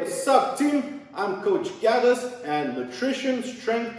What's up team? I'm Coach Gaddis and nutrition, strength,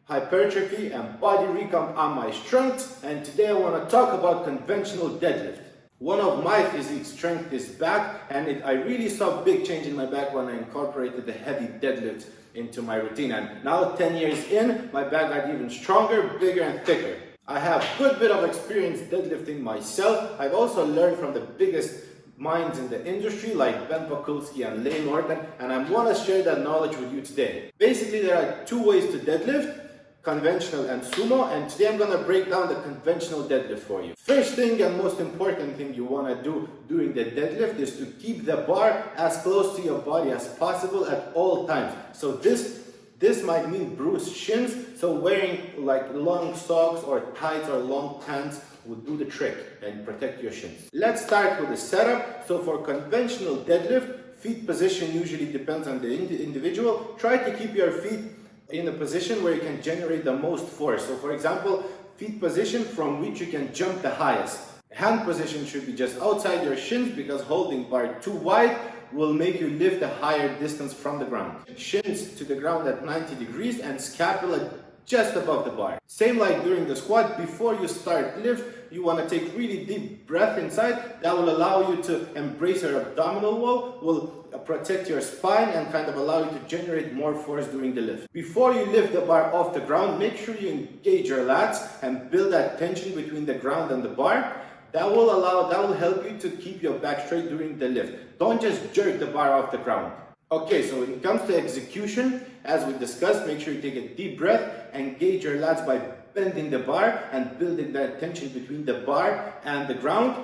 hypertrophy and body recomp are my strengths, and today I want to talk about conventional deadlift. One of my physique strength is back, and I really saw a big change in my back when I incorporated the heavy deadlift into my routine, and now 10 years in, my back got even stronger, bigger and thicker. I have a good bit of experience deadlifting myself. I've also learned from the biggest minds in the industry like Ben Pakulski and Lane Norton, and I want to share that knowledge with you today. Basically, there are two ways to deadlift: conventional and sumo, and today I'm going to break down the conventional deadlift for you. First thing and most important thing you want to do during the deadlift is to keep the bar as close to your body as possible at all times. So this might mean bruised shins, so wearing like long socks or tights or long pants will do the trick and protect your shins. Let's start with the setup. So for conventional deadlift, feet position usually depends on the individual. Try to keep your feet in a position where you can generate the most force. So for example, feet position from which you can jump the highest. Hand position should be just outside your shins, because holding bar too wide will make you lift a higher distance from the ground. Shins to the ground at 90 degrees and scapula just above the bar. Same like during the squat. Before you start lift, you want to take really deep breath inside. That will allow you to embrace your abdominal wall, will protect your spine and kind of allow you to generate more force during the lift. Before you lift the bar off the ground, make sure you engage your lats and build that tension between the ground and the bar. That will help you to keep your back straight during the lift. Don't just jerk the bar off the ground. Okay, so when it comes to execution, as we discussed, make sure you take a deep breath, engage your lats by bending the bar and building that tension between the bar and the ground.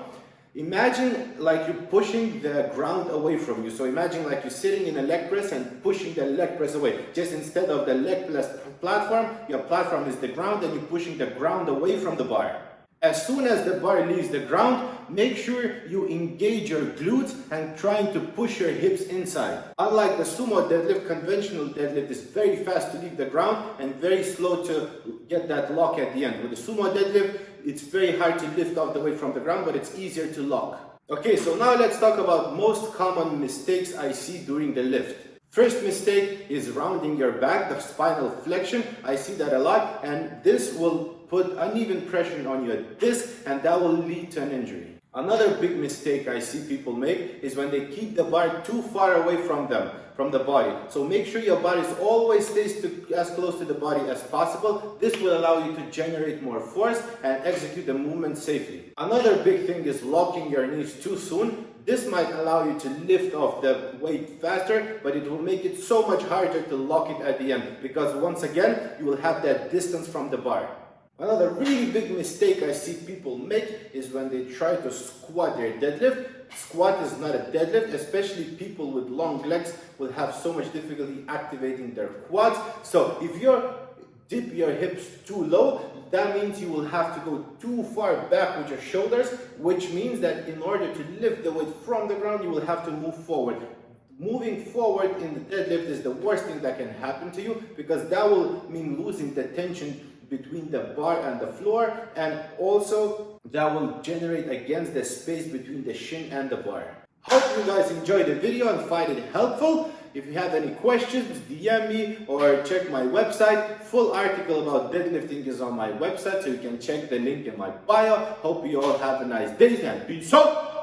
Imagine like you're pushing the ground away from you. So imagine like you're sitting in a leg press and pushing the leg press away. Just instead of the leg press platform, your platform is the ground and you're pushing the ground away from the bar. As soon as the bar leaves the ground, make sure you engage your glutes and trying to push your hips inside. Unlike the sumo deadlift, conventional deadlift is very fast to leave the ground and very slow to get that lock at the end. With the sumo deadlift, it's very hard to lift off the weight from the ground, but it's easier to lock. Okay, so now let's talk about most common mistakes I see during the lift. First mistake is rounding your back, the spinal flexion. I see that a lot, and this will put uneven pressure on your disc, and that will lead to an injury. Another big mistake I see people make is when they keep the bar too far away from the body. So make sure your body always stays as close to the body as possible. This will allow you to generate more force and execute the movement safely. Another big thing is locking your knees too soon. This might allow you to lift off the weight faster, but it will make it so much harder to lock it at the end, because once again, you will have that distance from the bar. Another really big mistake I see people make is when they try to squat their deadlift. Squat is not a deadlift, especially people with long legs will have so much difficulty activating their quads. So if you dip your hips too low, that means you will have to go too far back with your shoulders, which means that in order to lift the weight from the ground, you will have to move forward. Moving forward in the deadlift is the worst thing that can happen to you, because that will mean losing the tension between the bar and the floor, and also that will generate against the space between the shin and the bar. Hope you guys enjoyed the video and find it helpful. If you have any questions, DM me or check my website. Full article about deadlifting is on my website, so you can check the link in my bio. Hope you all have a nice day and peace out.